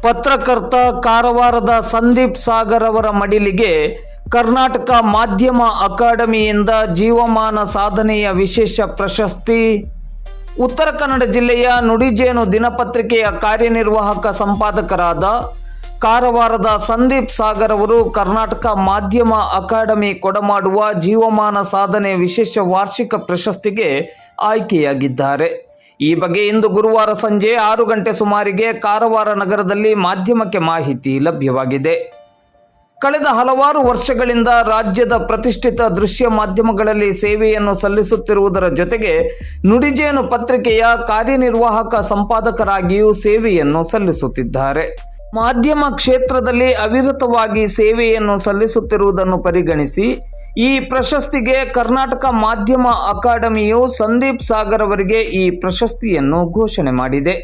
ಪತ್ರಕರ್ತ ಕಾರವಾರದ ಸಂದೀಪ್ ಸಾಗರ್ ಅವರ ಮಡಿಲಿಗೆ ಕರ್ನಾಟಕ ಮಾಧ್ಯಮ ಅಕಾಡೆಮಿಯಿಂದ ಜೀವಮಾನ ಸಾಧನೆಯ ವಿಶೇಷ ಪ್ರಶಸ್ತಿ. ಉತ್ತರ ಕನ್ನಡ ಜಿಲ್ಲೆಯ ನುಡಿಜೇನು ದಿನಪತ್ರಿಕೆಯ ಕಾರ್ಯನಿರ್ವಾಹಕ ಸಂಪಾದಕರಾದ ಕಾರವಾರದ ಸಂದೀಪ್ ಸಾಗರ್ ಅವರು ಕರ್ನಾಟಕ ಮಾಧ್ಯಮ ಅಕಾಡೆಮಿ ಕೊಡಮಾಡುವ ಜೀವಮಾನ ಸಾಧನೆ ವಿಶೇಷ ವಾರ್ಷಿಕ ಪ್ರಶಸ್ತಿಗೆ ಆಯ್ಕೆಯಾಗಿದ್ದಾರೆ. ಈ ಬಗ್ಗೆ ಇಂದು ಗುರುವಾರ ಸಂಜೆ 6 ಗಂಟೆ ಸುಮಾರಿಗೆ ಕಾರವಾರ ನಗರದಲ್ಲಿ ಮಾಧ್ಯಮಕ್ಕೆ ಮಾಹಿತಿ ಲಭ್ಯವಾಗಿದೆ. ಕಳೆದ ಹಲವಾರು ವರ್ಷಗಳಿಂದ ರಾಜ್ಯದ ಪ್ರತಿಷ್ಠಿತ ದೃಶ್ಯ ಮಾಧ್ಯಮಗಳಲ್ಲಿ ಸೇವೆಯನ್ನು ಸಲ್ಲಿಸುತ್ತಿರುವುದರ ಜೊತೆಗೆ ನುಡಿಜೇನು ಪತ್ರಿಕೆಯ ಕಾರ್ಯನಿರ್ವಾಹಕ ಸಂಪಾದಕರಾಗಿಯೂ ಸೇವೆಯನ್ನು ಸಲ್ಲಿಸುತ್ತಿದ್ದಾರೆ. ಮಾಧ್ಯಮ ಕ್ಷೇತ್ರದಲ್ಲಿ ಅವಿರತವಾಗಿ ಸೇವೆಯನ್ನು ಸಲ್ಲಿಸುತ್ತಿರುವುದನ್ನು ಪರಿಗಣಿಸಿ ಈ ಪ್ರಶಸ್ತಿಗೆ ಕರ್ನಾಟಕ ಮಾಧ್ಯಮ ಅಕಾಡೆಮಿಯು ಸಂದೀಪ್ ಸಾಗರ್ ಅವರಿಗೆ ಈ ಪ್ರಶಸ್ತಿಯನ್ನು ಘೋಷಣೆ ಮಾಡಿದೆ.